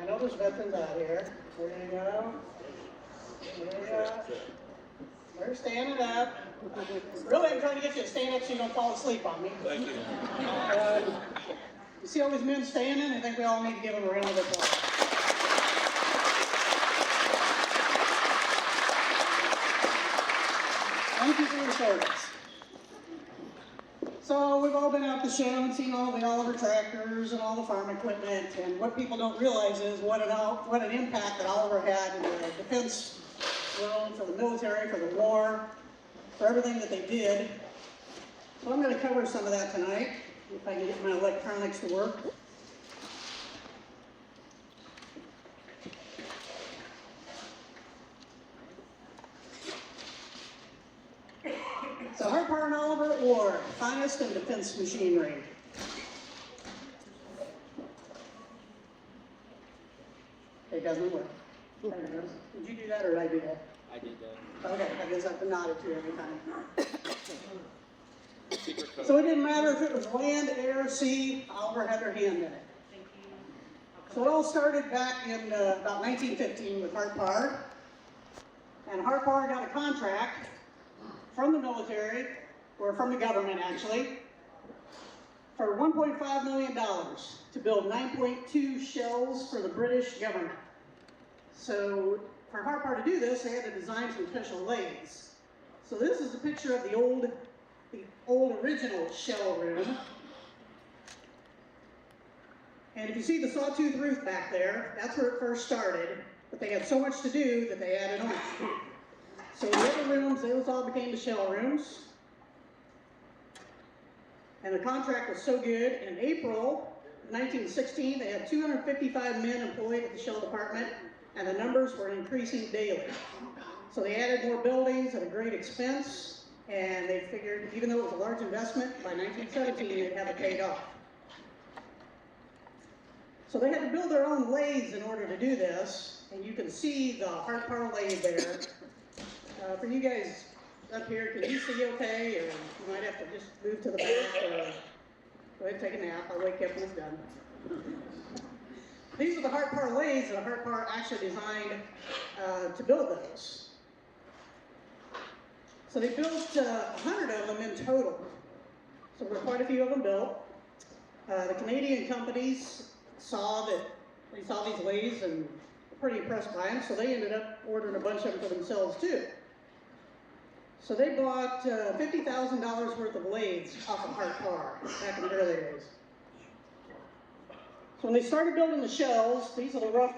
know there's veterans out here. There you go. There you go. They're standing up. Really, I'm trying to get you to stand up so you don't fall asleep on me. Thank you. You see all these men standing? I think we all need to give them a round of applause. Thank you for your service. So we've all been out the show and seen all the Oliver tractors and all the farm equipment, and what people don't realize is what an impact that Oliver had in the defense world, for the military, for the war, for everything that they did. So I'm going to cover some of that tonight, if I can get my electronics to work. So Harper and Oliver at war, finest in defense machinery. It doesn't work. There it goes. Did you do that or did I do that? I did that. Okay, I guess I have to nod at you every time. Secret code. So it didn't matter if it was land, air, sea, Oliver had their hand in it. So it all started back in about 1915 with Harper. And Harper got a contract from the military, or from the government actually, for $1.5 million to build 9.2 shells for the British government. So for Harper to do this, they had to design some special lathes. So this is a picture of the old original shell room. And if you see the sawtooth roof back there, that's where it first started, but they had so much to do that they added on. So the other rooms, those all became the shell rooms. And the contract was so good, in April 1916, they had 255 men employed at the shell department, and the numbers were increasing daily. So they added more buildings at a great expense, and they figured, even though it was a large investment, by 1917, they'd have it paid off. So they had to build their own lathes in order to do this, and you can see the Harper lathe there. For you guys up here, can you see okay, or you might have to just move to the back, or go ahead and take a nap. I'll wake you up when it's done. These are the Harper lathes that Harper actually designed to build those. So they built 100 of them in total. So there were quite a few of them built. The Canadian companies saw these lathes and were pretty impressed by them, so they ended up ordering a bunch of them for themselves too. So they bought $50,000 worth of lathes off of Harper back in the early days. So when they started building the shells, these are the rough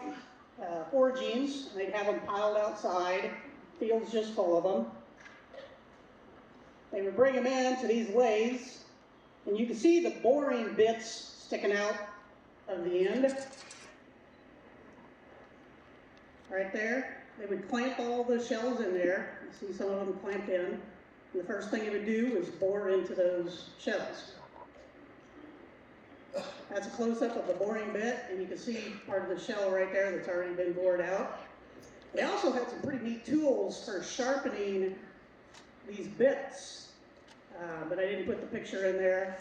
forgings, and they'd have them piled outside, fields just full of them. They would bring them in to these lathes, and you can see the boring bits sticking out of the end. Right there. They would clamp all the shells in there. You see some of them clamped in. And the first thing it would do was bore into those shells. That's a close-up of the boring bit, and you can see part of the shell right there that's already been bored out. They also had some pretty neat tools for sharpening these bits, but I didn't put the picture in there.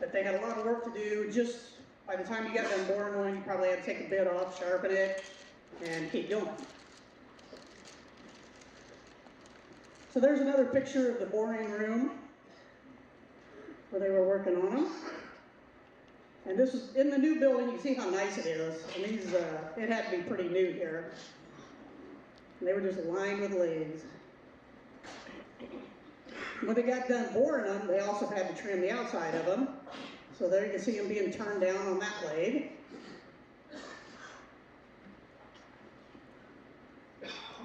But they had a lot of work to do. Just by the time you got done boring one, you probably had to take a bit off, sharpen it, and keep going. So there's another picture of the boring room where they were working on them. And this is in the new building. You see how nice it is. And these, it had to be pretty new here. And they were just lined with lathes. When they got done boring them, they also had to trim the outside of them. So there you can see them being turned down on that lathe.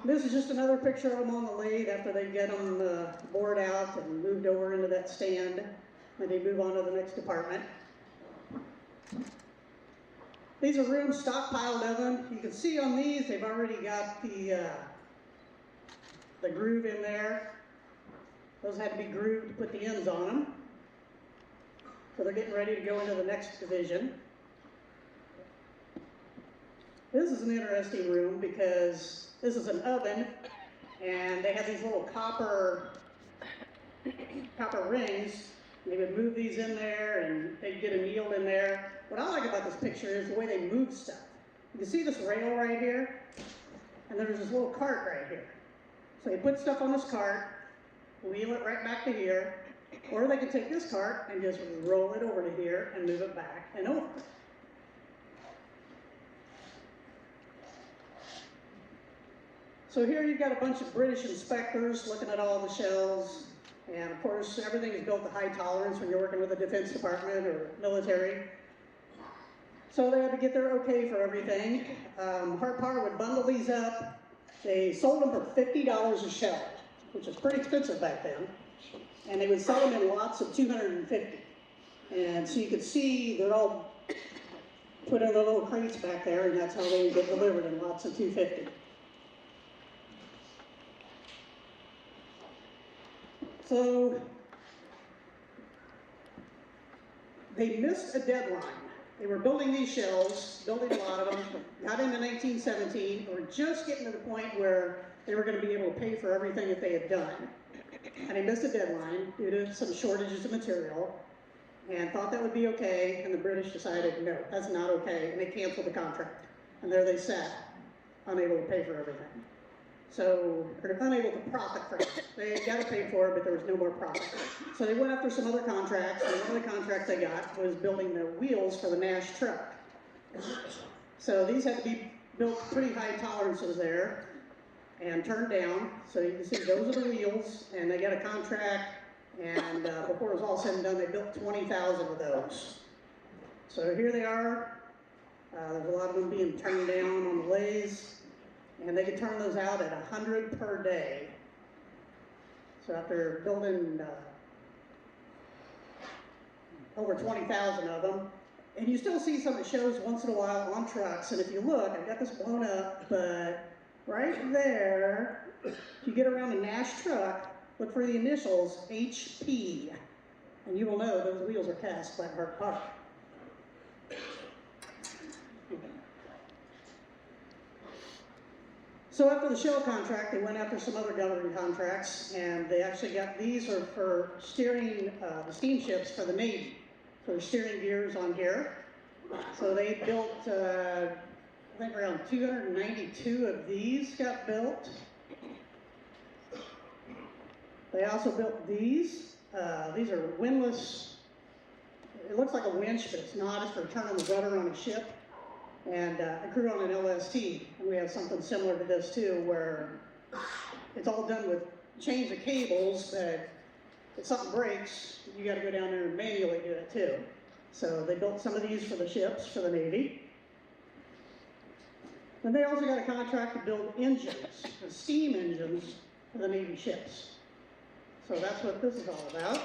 This is just another picture of them on the lathe after they get them bored out and moved over into that stand. And they move on to the next department. These are rooms stockpiled of them. You can see on these, they've already got the groove in there. Those had to be grooved to put the ends on them. So they're getting ready to go into the next division. This is an interesting room because this is an oven, and they have these little copper rings. They would move these in there, and they'd get annealed in there. What I like about this picture is the way they move stuff. You can see this rail right here, and there's this little cart right here. So they put stuff on this cart, wheel it right back to here, or they can take this cart and just roll it over to here and move it back and over. So here you've got a bunch of British inspectors looking at all the shells, and of course everything is built to high tolerance when you're working with the Defense Department or military. So they had to get their okay for everything. Harpar would bundle these up. They sold them for $50 a shell, which is pretty expensive back then. And they would sell them in lots of 250. And so you could see they're all put in the little crates back there, and that's how they would get delivered in lots of 250. So they missed a deadline. They were building these shells, building a lot of them, got into 1917, were just getting to the point where they were going to be able to pay for everything that they had done. And they missed a deadline due to some shortages of material, and thought that would be okay, and the British decided, no, that's not okay, and they canceled the contract. And there they sat, unable to pay for everything. So they're unable to profit from it. They got to pay for it, but there was no more profit. So they went after some other contracts, and one of the contracts they got was building the wheels for the Nash truck. So these had to be built pretty high tolerances there and turned down. So you can see those are the wheels, and they got a contract, and before it was all said and done, they built 20,000 of those. So here they are. There's a lot of them being turned down on the lathes. And they could turn those out at 100 per day. So after building over 20,000 of them, and you still see some that shows once in a while on trucks, and if you look, I've got this blown up, but right there, if you get around a Nash truck, look for the initials HP, and you will know those wheels are cast by Harpar. So after the shell contract, they went after some other government contracts, and they actually got, these are for steering the steamships for the Navy, for steering gears on here. So they built, I think around 292 of these got built. They also built these. These are windlass. It looks like a winch, but it's not. It's for turning the rudder on a ship. And I crew on an LST, and we have something similar to this too, where it's all done with chains of cables that if something breaks, you got to go down there and manually do it too. So they built some of these for the ships, for the Navy. And they also got a contract to build engines, steam engines for the Navy ships. So that's what this is all about.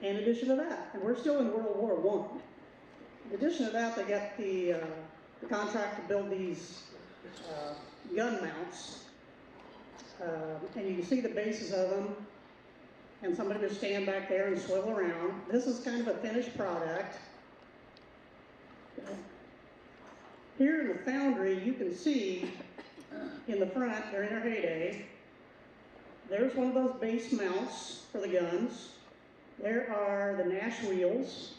In addition to that, and we're still in World War I. In addition to that, they got the contract to build these gun mounts. And you can see the bases of them, and somebody would stand back there and swivel around. This is kind of a finished product. Here in the foundry, you can see in the front, they're in their heyday. There's one of those base mounts for the guns. There are the Nash wheels,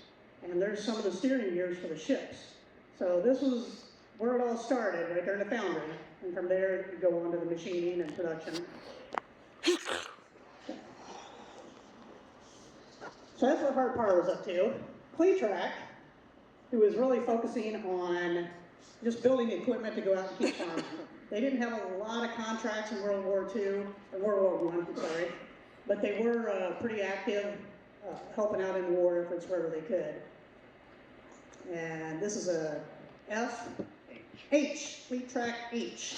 and there's some of the steering gears for the ships. So this was where it all started, right there in the foundry. And from there, you go on to the machining and production. So that's what Harpar was up to. Cletrac, who was really focusing on just building equipment to go out and keep farming. They didn't have a lot of contracts in World War II, or World War I, I'm sorry, but they were pretty active, helping out in war efforts wherever they could. And this is a Cletrac H,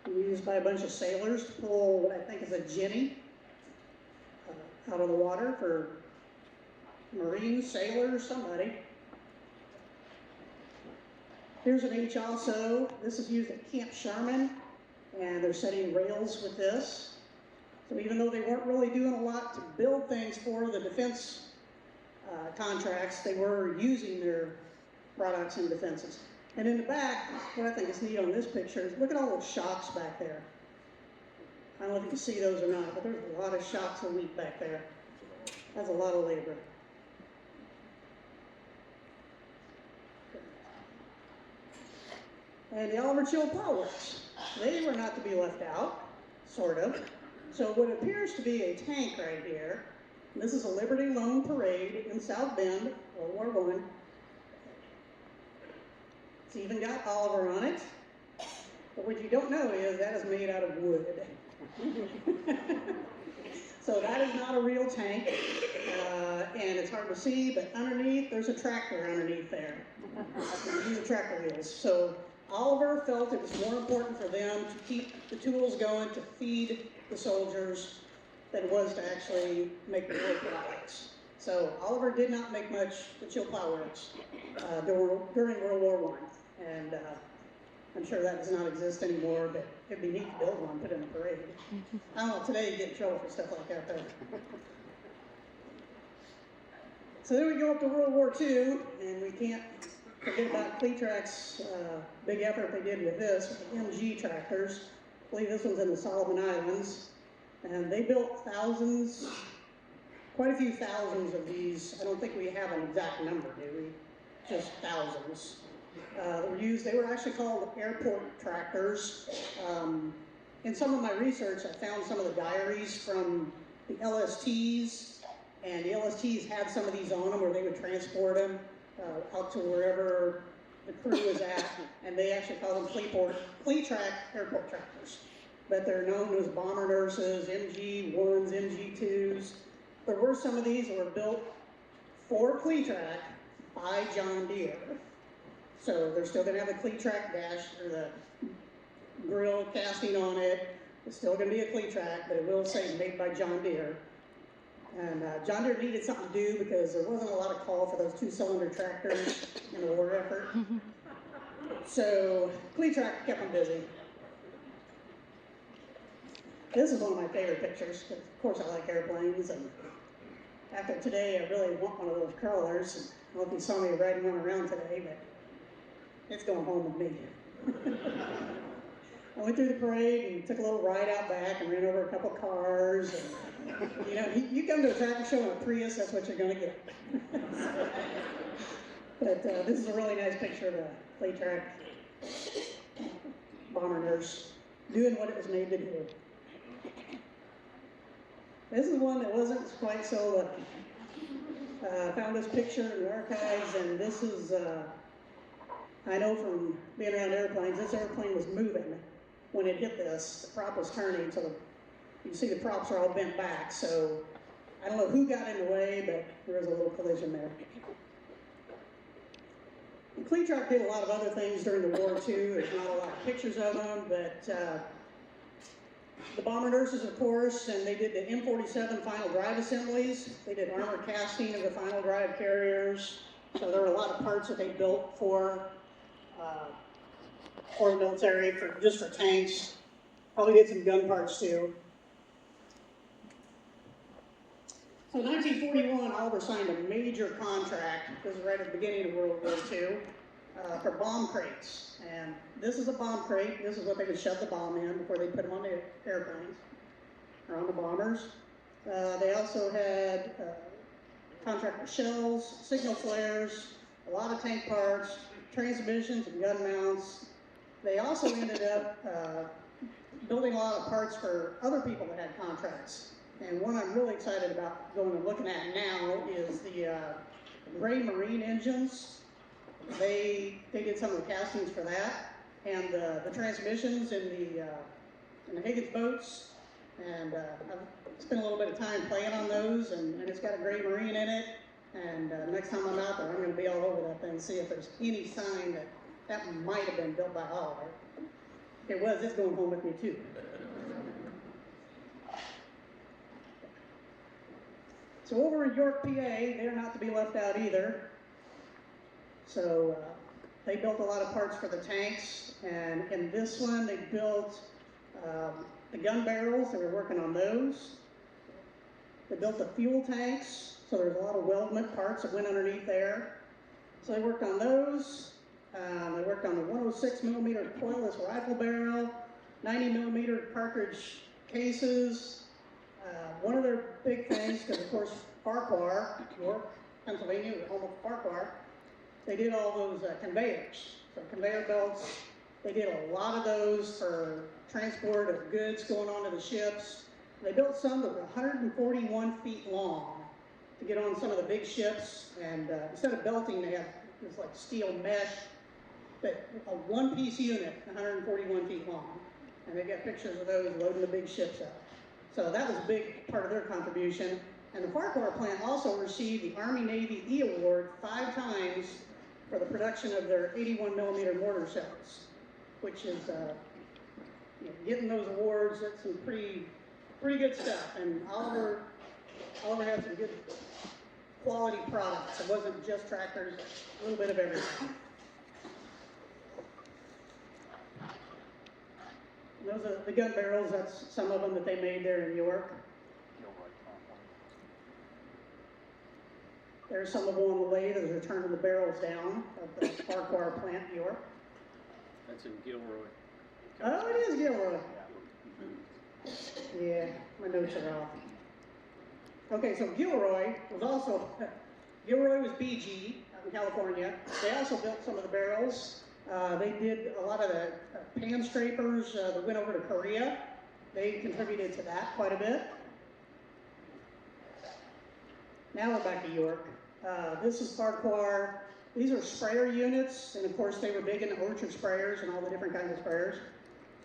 used by a bunch of sailors to pull what I think is a jenny out of the water for Marines, sailors, somebody. Here's an H also. This is used at Camp Sherman, and they're setting rails with this. So even though they weren't really doing a lot to build things for the defense contracts, they were using their products in defenses. And in the back, what I think is neat on this picture is look at all those shocks back there. I don't know if you can see those or not, but there's a lot of shocks of wheat back there. That's a lot of labor. and the Oliver Chill Plow Works. They were not to be left out, sort of. So what appears to be a tank right here, this is a Liberty Loan Parade in South Bend, World War I. It's even got Oliver on it. But what you don't know is that is made out of wood. So that is not a real tank, and it's hard to see, but underneath, there's a tractor underneath there. These are tractor wheels. So Oliver felt it was more important for them to keep the tools going to feed the soldiers than it was to actually make the war products. So Oliver did not make much the Chill Plow Works during World War I, and I'm sure that does not exist anymore, but it'd be neat to build one, put it in a parade. I don't know, today you get in trouble for stuff like that, though. So then we go up to World War II, and we can't forget about Cletrac's big effort they did with this, with the MG tractors. I believe this one's in the Solomon Islands. And they built thousands, quite a few thousands of these. I don't think we have an exact number, do we? Just thousands. They were actually called airport tractors. In some of my research, I found some of the diaries from the LSTs, and the LSTs had some of these on them where they would transport them out to wherever the crew was at, and they actually called them Cletrac airport tractors. But they're known as bomber nurses, MG1s, MG2s. There were some of these that were built for Cletrac by John Deere. So they're still going to have the Cletrac dash, or the grill casting on it. It's still going to be a Cletrac, but it will say made by John Deere. And John Deere needed something to do because there wasn't a lot of call for those two-cylinder tractors in the war effort. So Cletrac kept them busy. This is one of my favorite pictures, because of course I like airplanes, and after today I really want one of those crawlers. I don't know if you saw me riding one around today, but it's going home with me. I went through the parade and took a little ride out back and ran over a couple cars. And, you know, you come to a tractor show in a Prius, that's what you're going to get. But this is a really nice picture of a Cletrac bomber nurse doing what it was made to do. This is one that wasn't quite so lucky. I found this picture in the archives, and this is, I know from being around airplanes, this airplane was moving when it hit this. The prop was turning, so you can see the props are all bent back. So I don't know who got in the way, but there was a little collision there. And Cletrac did a lot of other things during the war too. There's not a lot of pictures of them, but the bomber nurses, of course, and they did the M47 final drive assemblies. They did armor casting of the final drive carriers. So there were a lot of parts that they built for the military, just for tanks. Probably did some gun parts too. So in 1941, Oliver signed a major contract. This is right at the beginning of World War II, for bomb crates. And this is a bomb crate. This is what they would shove the bomb in before they put them on the airplanes, or on the bombers. They also had contract for shells, signal flares, a lot of tank parts, transmissions and gun mounts. They also ended up building a lot of parts for other people that had contracts. And one I'm really excited about going and looking at now is the gray marine engines. They did some of the castings for that, and the transmissions in the Higgins boats. And I've spent a little bit of time playing on those, and it's got a gray marine in it. And next time I'm out there, I'm going to be all over that thing, see if there's any sign that might have been built by Oliver. If it was, it's going home with me too. So over in York, PA, they're not to be left out either. So they built a lot of parts for the tanks, and in this one they built the gun barrels. They were working on those. They built the fuel tanks, so there's a lot of weldment parts that went underneath there. So they worked on those. They worked on the 106 millimeter coilless rifle barrel, 90 millimeter cartridge cases. One of their big things, because of course Farquhar, York, Pennsylvania, was home of Farquhar, they did all those conveyors. So conveyor belts, They did a lot of those for transport of goods going onto the ships. They built some that were 141 feet long to get on some of the big ships, and instead of belting, they have this like steel mesh, but a one-piece unit, 141 feet long. And they got pictures of those loading the big ships up. So that was a big part of their contribution. And the Farquhar plant also received the Army-Navy E Award 5 times for the production of their 81 millimeter mortar shells, which is, getting those awards, that's some pretty good stuff. And Oliver had some good quality products. It wasn't just tractors, a little bit of everything. Those are the gun barrels, that's some of them that they made there in York. There's some of them on the lathe as they're turning the barrels down of the Farquhar plant, York. That's in Gilroy. Oh, it is Gilroy. Yeah, my notes are off. Okay, so Gilroy was BG out in California. They also built some of the barrels. They did a lot of the pan scrapers that went over to Korea. They contributed to that quite a bit. Now we're back to York. This is Farquhar. These are sprayer units, and of course they were big in orchard sprayers and all the different kinds of sprayers.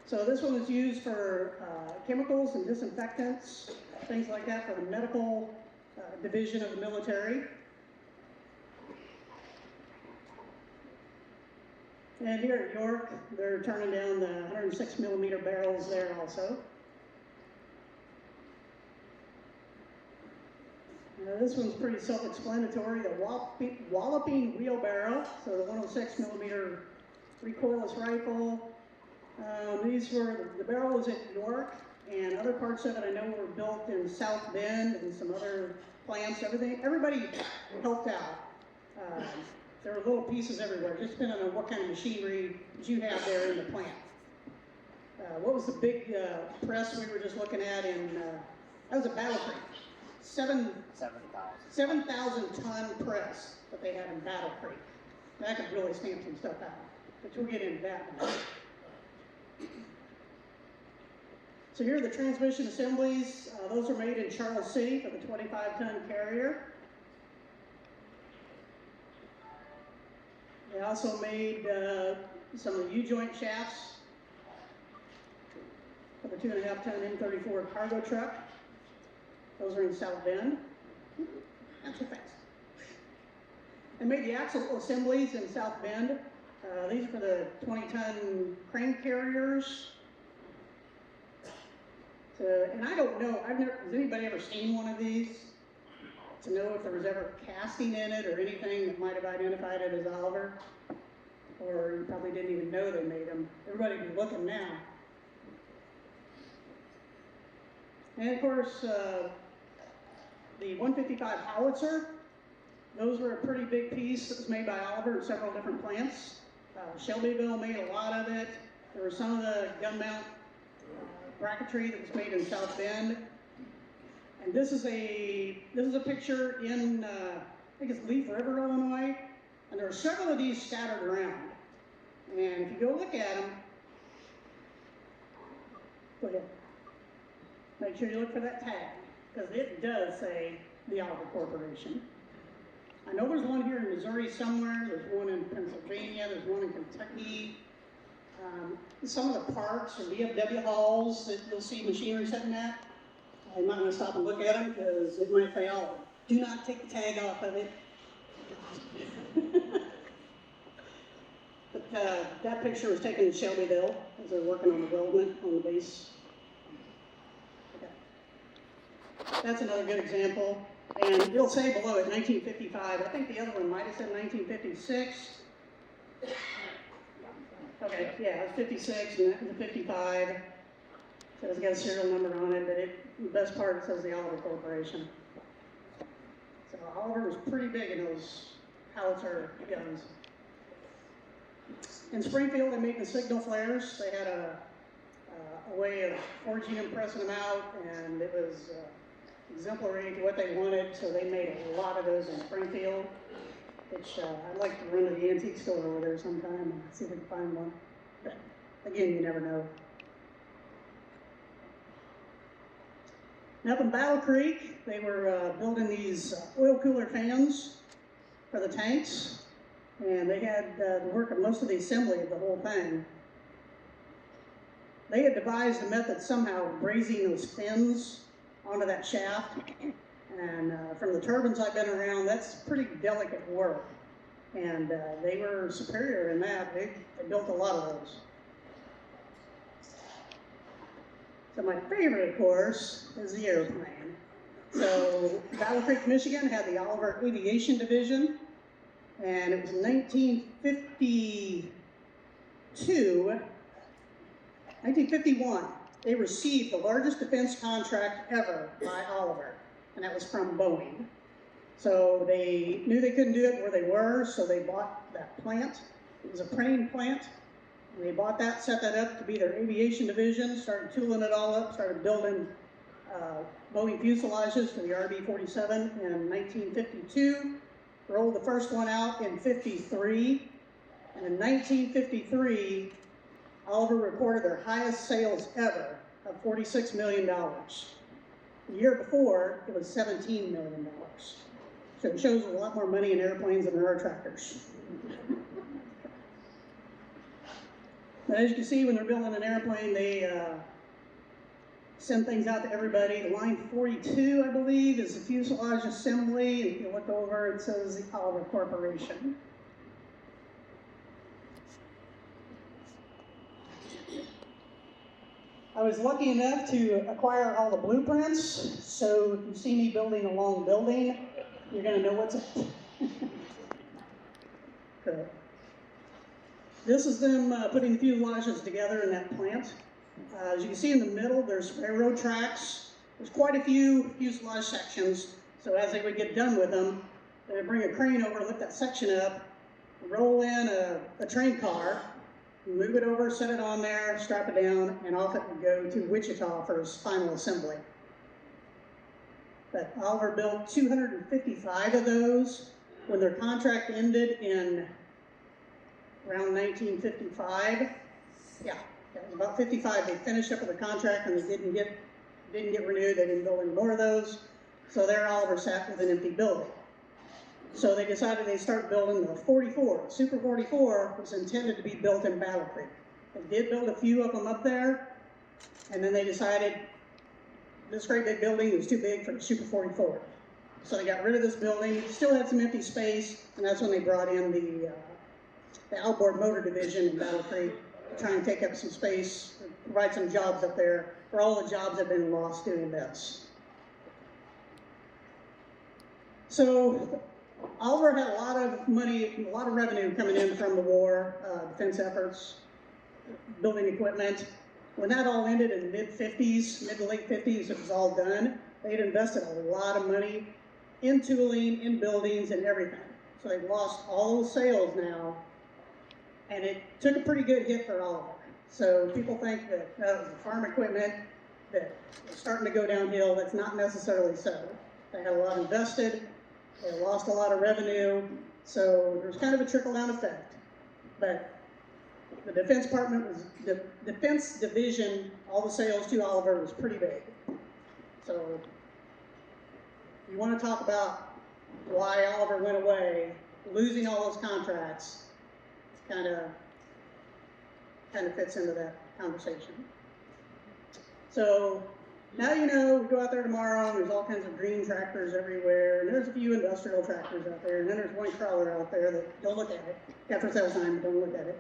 So this one is used for chemicals and disinfectants, things like that for the medical division of the military. And here at York, they're turning down the 106 millimeter barrels there also. This one's pretty self-explanatory, the walloping wheelbarrow, so the 106 millimeter recoilless rifle. These were, the barrel was at York, and other parts of it I know were built in South Bend and some other plants, everybody helped out. There were little pieces everywhere, just depending on what kind of machinery you have there in the plant. What was the big press we were just looking at in, that was a Battle Creek. 7,000 ton press that they had in Battle Creek. That could really stamp some stuff out, but we'll get into that one. So here are the transmission assemblies. Those are made in Charles City for the 25-ton carrier. They also made some of the U-joint shafts for the 2.5-ton M34 cargo truck. Those are in South Bend. Not too fast. They made the axle assemblies in South Bend. These are for the 20-ton crane carriers. So, and I don't know, has anybody ever seen one of these? To know if there was ever casting in it or anything that might have identified it as Oliver? Or you probably didn't even know they made them. Everybody be looking now. And of course, the 155 howitzer, those were a pretty big piece that was made by Oliver in several different plants. Shelbyville made a lot of it. There was some of the gun mount bracketry that was made in South Bend. And this is a picture in, I think it's Leaf River, Illinois. And there are several of these scattered around. And if you go look at them, go ahead. Make sure you look for that tag, because it does say the Oliver Corporation. I know there's one here in Missouri somewhere, there's one in Pennsylvania, there's one in Kentucky. Some of the parks or VFW halls that you'll see machinery sitting at, I'm not going to stop and look at them because it might say Oliver. Do not take the tag off of it. But that picture was taken in Shelbyville as they're working on the weldment on the base. That's another good example. And it'll say below it 1955. I think the other one might have said 1956. Okay, yeah, it was 56 and that was a 55. So it's got a serial number on it, but the best part, it says the Oliver Corporation. So Oliver was pretty big in those howitzer guns. In Springfield, they made the signal flares. They had a way of forging them, pressing them out, and it was exemplary to what they wanted, so they made a lot of those in Springfield, which I'd like to run to the antique store over there sometime and see if we can find one. But again, you never know. And up in Battle Creek, they were building these oil cooler fans for the tanks, and they had the work of most of the assembly of the whole thing. They had devised a method somehow of brazing those fins onto that shaft, and from the turbines I've been around, that's pretty delicate work, and they were superior in that. They built a lot of those. So my favorite, of course, is the airplane. So Battle Creek, Michigan had the Oliver Aviation Division, and it was in 1951, they received the largest defense contract ever by Oliver, and that was from Boeing. So they knew they couldn't do it where they were, so they bought that plant. It was a Crane plant. And they bought that, set that up to be their aviation division, started tooling it all up, started building Boeing fuselages for the RB-47 in 1952, rolled the first one out in 53, and in 1953, Oliver reported their highest sales ever of $46 million. The year before, it was $17 million. So it shows a lot more money in airplanes than there are tractors. But as you can see, when they're building an airplane, they send things out to everybody. The line 42, I believe, is the fuselage assembly. And if you look over, it says the Oliver Corporation. I was lucky enough to acquire all the blueprints, so if you see me building a long building, you're going to know what's up. Okay. This is them putting the fuselages together in that plant. As you can see in the middle, there's railroad tracks. There's quite a few fuselage sections, so as they would get done with them, they would bring a crane over, lift that section up, roll in a train car, move it over, set it on there, strap it down, and off it would go to Wichita for its final assembly. But Oliver built 255 of those. When their contract ended in around 1955, yeah, it was about 55, they finished up with the contract and they didn't get renewed, they didn't build any more of those. So there Oliver sat with an empty building. So they decided they'd start building the 44. Super 44 was intended to be built in Battle Creek. They did build a few of them up there, and then they decided this great big building was too big for the Super 44. So they got rid of this building, still had some empty space, and that's when they brought in the outboard motor division in Battle Creek to try and take up some space, provide some jobs up there for all the jobs that have been lost doing this. So Oliver had a lot of money, a lot of revenue coming in from the war, defense efforts, building equipment. When that all ended in the mid-50s, mid to late 50s, it was all done. They had invested a lot of money in tooling, in buildings, and everything. So they've lost all those sales now, and it took a pretty good hit for Oliver. So people think that that was the farm equipment that was starting to go downhill. That's not necessarily so. They had a lot invested. They lost a lot of revenue, so there's kind of a trickle-down effect. But the Defense Department was, the Defense Division, all the sales to Oliver was pretty big. So you want to talk about why Oliver went away, losing all those contracts, kind of fits into that conversation. So now you know, we go out there tomorrow, and there's all kinds of green tractors everywhere, and there's a few industrial tractors out there, and then there's one crawler out there that, don't look at it. After sales time, don't look at it.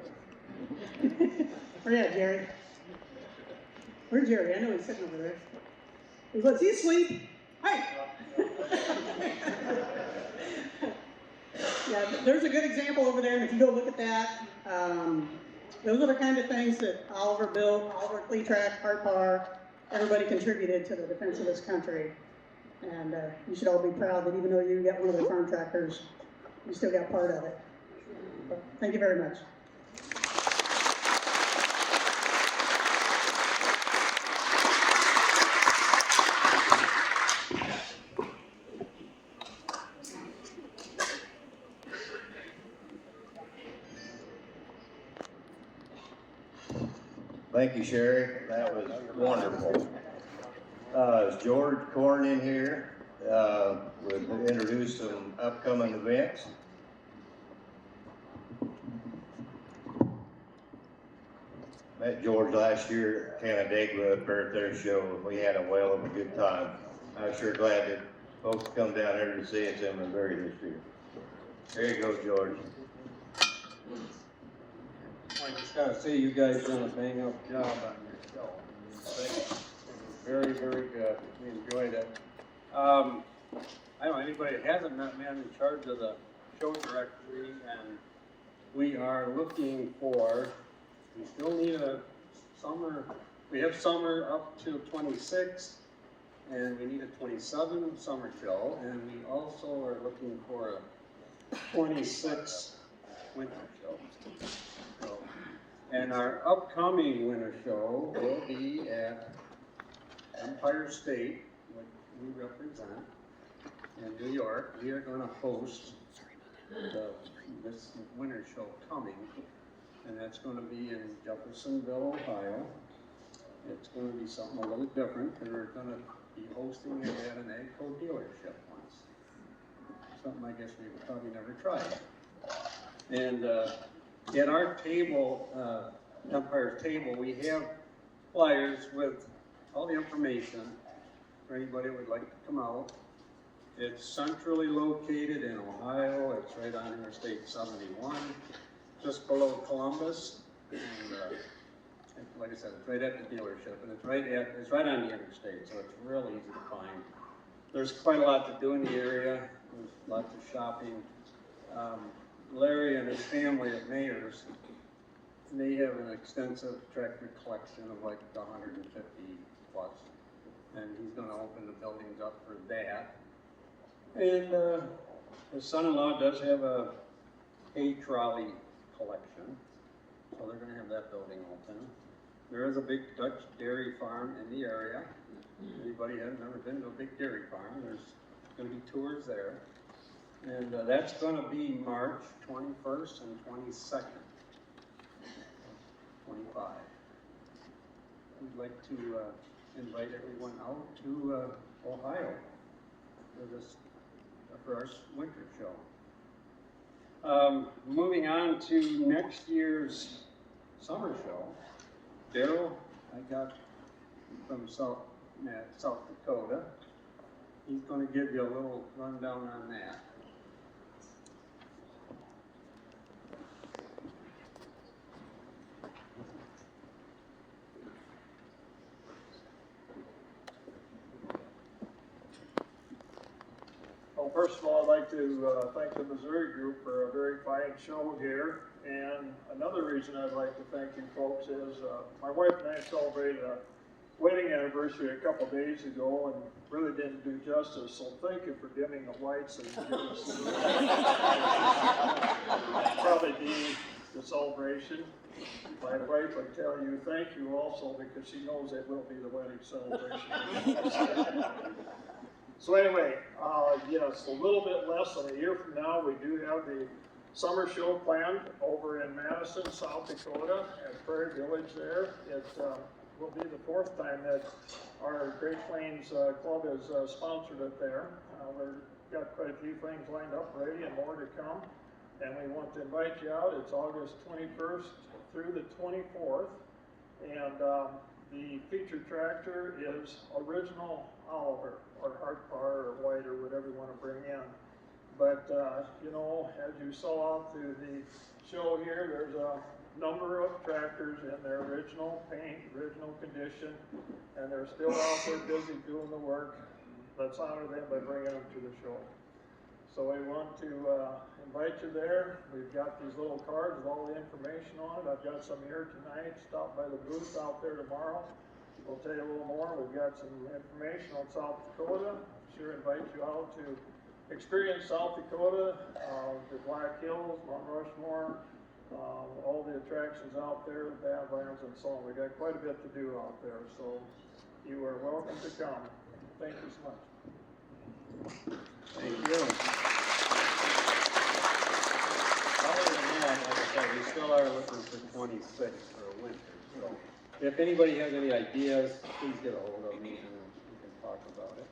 Where you at, Jerry? Where's Jerry? I know he's sitting over there. Is he asleep? Hey! Yeah, there's a good example over there, and if you go look at that, those are the kind of things that Oliver built, Oliver Cleatrack, Harpar, everybody contributed to the defense of this country. And you should all be proud that even though you got one of the farm tractors, you still got part of it. But thank you very much. Thank you, Sherry. That was wonderful. Is George Corn in here? We'll introduce some upcoming events. Met George last year at Canandaigua at their show, and we had a whale of a good time. I'm sure glad that folks come down here to see us in Missouri this year. There you go, George. I just gotta say, you guys done a bang up job on your show. Very, very good. We enjoyed it. I don't know, anybody that hasn't met me, I'm in charge of the show directory, and we are looking for, we still need a summer, we have summer up to 26, and we need a 27 summer show, and we also are looking for a 26 winter show. So, and our upcoming winter show will be at Empire State, which we represent, in New York. We are going to host this winter show coming, and that's going to be in Jeffersonville, Ohio. It's going to be something a little different, because we're going to be hosting it at an AGCO dealership once. Something I guess we've probably never tried. And at our table, Empire's table, we have flyers with all the information for anybody that would like to come out. It's centrally located in Ohio. It's right on Interstate 71, just below Columbus. And like I said, it's right at the dealership, and it's right on the interstate, so it's real easy to find. There's quite a lot to do in the area. There's lots of shopping. Larry and his family at Mayors, they have an extensive tractor collection of like 150 plus, and he's going to open the buildings up for that. And his son-in-law does have a hay trolley collection, so they're going to have that building open. There is a big Dutch dairy farm in the area. Anybody has never been to a big dairy farm, there's going to be tours there. And that's going to be March 21st and 22nd, 25. We'd like to invite everyone out to Ohio for our winter show. Moving on to next year's summer show, Daryl, I got from South Dakota. He's going to give you a little rundown on that. Well, first of all, I'd like to thank the Missouri group for a very fine show here. And another reason I'd like to thank you folks is my wife and I celebrated a wedding anniversary a couple days ago and really didn't do justice. So thank you for dimming the lights and giving us a little probably be the celebration. My wife would tell you thank you also because she knows it will be the wedding celebration. So anyway, yes, a little bit less than a year from now, we do have the summer show planned over in Madison, South Dakota, at Prairie Village there. It will be the fourth time that our Great Plains Club has sponsored it there. We've got quite a few things lined up ready and more to come. And we want to invite you out. It's August 21st through the 24th. And the featured tractor is original Oliver, or Hardpar, or White, or whatever you want to bring in. But, you know, as you saw through the show here, there's a number of tractors in their original paint, original condition, and they're still out there busy doing the work. Let's honor them by bringing them to the show. So we want to invite you there. We've got these little cards with all the information on it. I've got some here tonight. Stop by the booth out there tomorrow. We'll tell you a little more. We've got some information on South Dakota. Sure invite you out to experience South Dakota, the Black Hills, Mount Rushmore, all the attractions out there, the Badlands and so on. We've got quite a bit to do out there. So you are welcome to come. Thank you so much. Thank you. Other than that, like I said, we still are looking for 26 for a winter. So if anybody has any ideas, please get a hold of me and we can talk about it.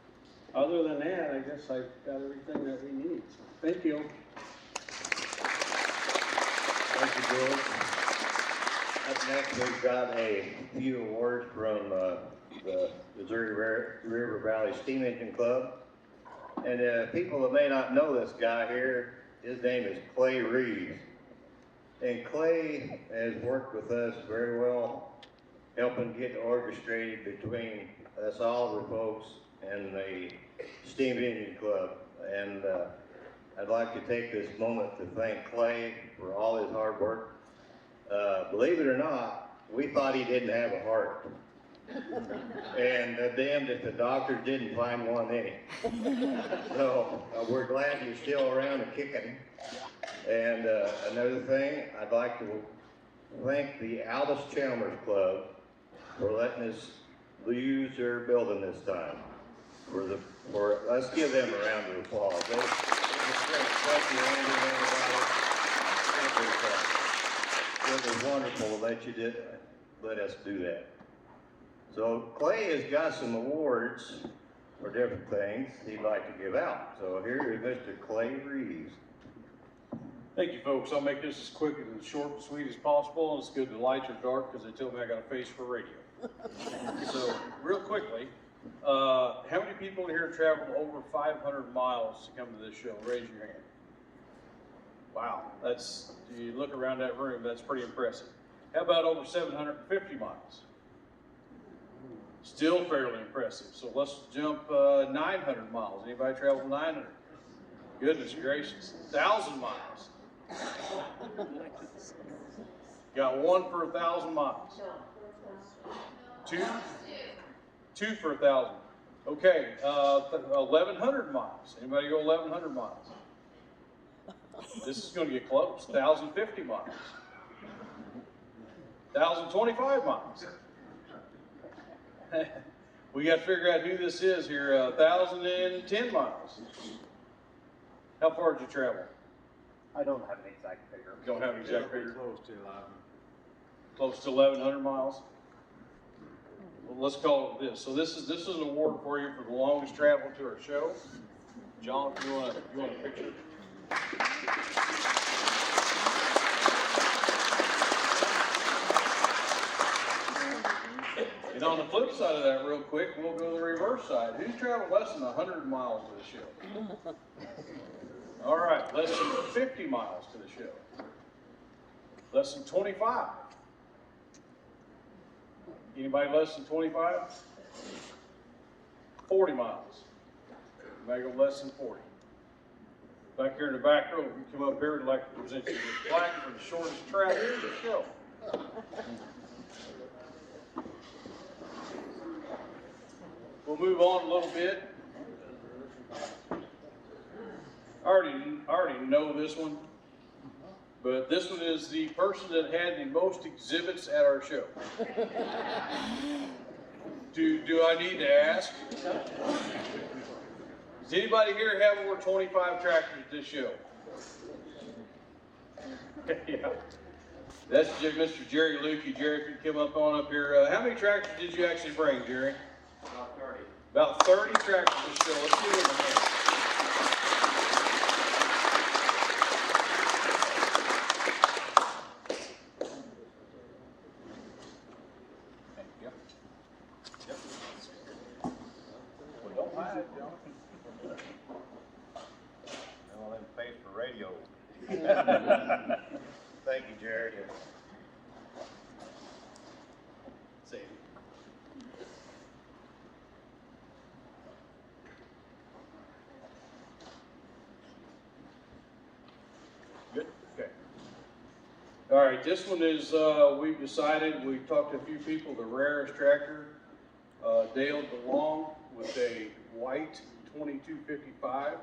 Other than that, I guess I've got everything that we need. So, thank you. Thank you, George. Up next, we've got a few awards from the Missouri River Valley Steam Engine Club. And people that may not know this guy here, his name is Clay Reeves. And Clay has worked with us very well, helping get orchestrated between us Oliver folks and the Steam Engine Club. And I'd like to take this moment to thank Clay for all his hard work. Believe it or not, we thought he didn't have a heart. And damned if the doctor didn't find one in him. So we're glad you're still around and kicking. And another thing, I'd like to thank the Aldous Chalmers Club for letting us use their building this time. Let's give them a round of applause. It was wonderful that you did let us do that. So Clay has got some awards for different things he'd like to give out. So here is Mr. Clay Reeves. Thank you, folks. I'll make this as quick and as short and sweet as possible. It's good the lights are dark because they tell me I got a face for radio. So, real quickly, how many people here traveled over 500 miles to come to this show? Raise your hand. Wow, you look around that room, that's pretty impressive. How about over 750 miles? Still fairly impressive. So let's jump 900 miles. Anybody travel 900? Goodness gracious. 1,000 miles. Got one for 1,000 miles. Two for 1,000. Okay, 1,100 miles. Anybody go 1,100 miles? This is going to get close. 1,050 miles. 1,025 miles. We got to figure out who this is here. 1,010 miles. How far did you travel? I don't have an exact figure. Don't have an exact figure. Close to 11. Close to 1,100 miles. Well, let's call it this. So this is an award for you for the longest travel to our show. John, if you want a picture. And on the flip side of that, real quick, we'll go to the reverse side. Who's traveled less than 100 miles to the show? All right, less than 50 miles to the show. Less than 25. Anybody less than 25? 40 miles. Anybody go less than 40? Back here in the back row, if you come up here, I'd like to present you this plaque for the shortest travel to the show. We'll move on a little bit. I already know this one, but this one is the person that had the most exhibits at our show. Do I need to ask? Does anybody here have over 25 tractors at this show? Yeah. That's Mr. Jerry Lukey. Jerry, if you come up here. How many tractors did you actually bring, Jerry? About 30. About 30 tractors this show. Let's give him a hand. Thank you. Yep. Well, don't hide, John. Well, then pay for radio. Thank you, Jared. Save. Good? Okay. All right, this one is, we've talked to a few people, the rarest tractor, Dale DeLong with a white 2255.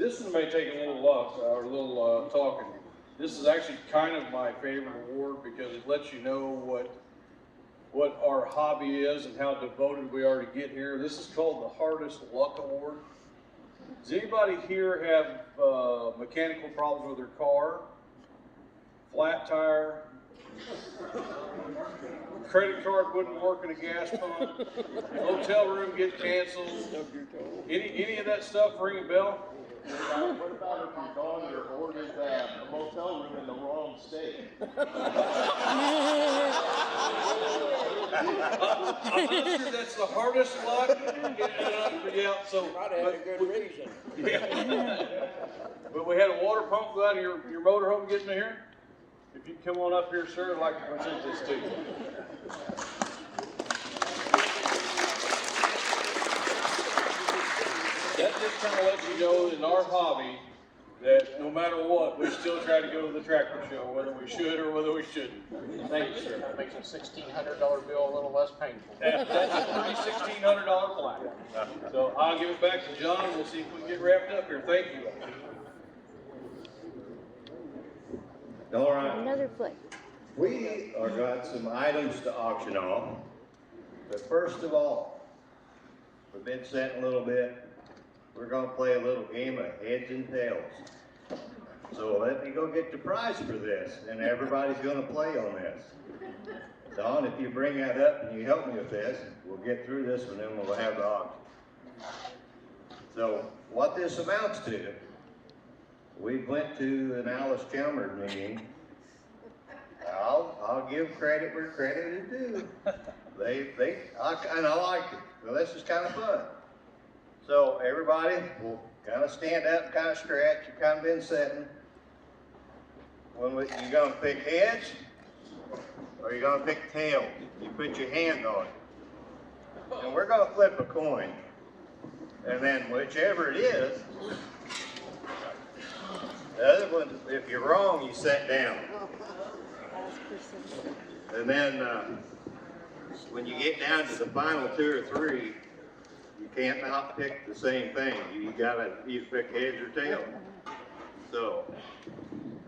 this one may take a little luck or a little talking. This is actually kind of my favorite award because it lets you know what our hobby is and how devoted we are to get here. This is called the Hardest Luck Award. Does anybody here have mechanical problems with their car? Flat tire? Credit card wouldn't work in a gas pump? Hotel room get canceled? Any of that stuff ring a bell? What about if your daughter ordered a motel room in the wrong state? I'm not sure that's the hardest luck. Yeah, so. Might have had a good reason. Yeah. But we had a water pump go out of your motorhome getting to here. If you come on up here, sir, I'd like to present this to you. That just kind of lets you know in our hobby that no matter what, we still try to go to the tractor show, whether we should or whether we shouldn't. Thank you, sir. That makes a $1,600 bill a little less painful. That's a pretty $1,600 plaque. So I'll give it back to John and we'll see if we can get wrapped up here. Thank you. All right. Another foot. We are got some items to auction off, but first of all, we've been setting a little bit. We're gonna play a little game of heads and tails. So let me go get the prize for this, and everybody's gonna play on this. Don, if you bring that up and you help me with this, we'll get through this one, then we'll have the auction. So what this amounts to, we went to an Alice Chalmers meeting. I'll give credit where credit is due. And I liked it. Well, this is kind of fun. So everybody will kind of stand up, kind of stretch. You've kind of been sitting. You're gonna pick heads, or you're gonna pick tails. You put your hand on it, and we're gonna flip a coin. And then whichever it is, the other one, if you're wrong, you sit down. And then when you get down to the final 2 or 3, you can't not pick the same thing. You gotta either pick heads or tails. So,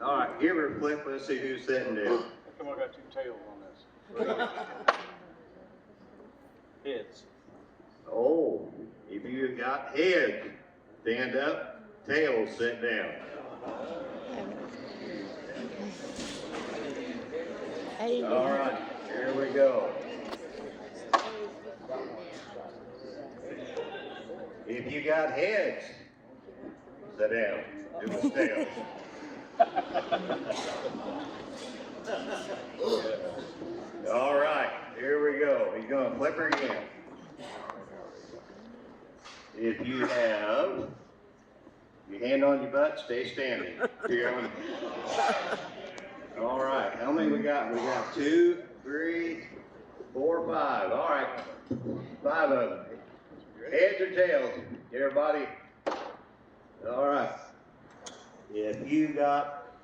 all right, give her a flip. Let's see who's sitting down. How come I got 2 tails on this? Heads. Oh, if you got heads, stand up. Tails, sit down. All right, here we go. If you got heads, sit down. It was tails. All right, here we go. He's gonna flip her again. If you have your hand on your butt, stay standing. All right, how many we got? We got 2, 3, 4, 5. All right, 5 of them. Heads or tails? Everybody? All right. If you got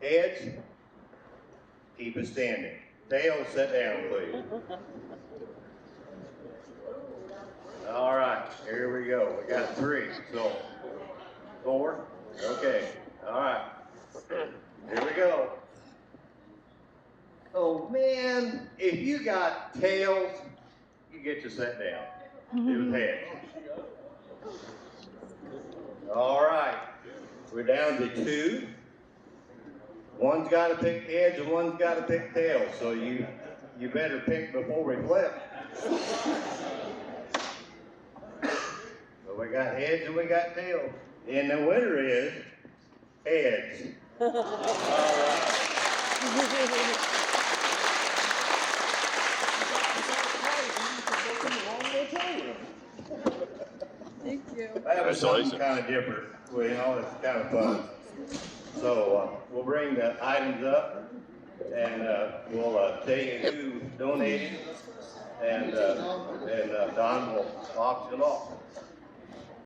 heads, keep it standing. Tails, sit down, please. All right, here we go. We got 3, so 4. Okay, all right. Here we go. Oh man, if you got tails, you get to sit down. It was heads. All right, we're down to 2. One's got to pick heads and one's got to pick tails. So you better pick before we flip. So we got heads and we got tails. And the winner is heads. All right. Thank you. That was something kind of different. Well, you know, it's kind of fun. So we'll bring the items up, and we'll tell you who donated, and Don will auction off.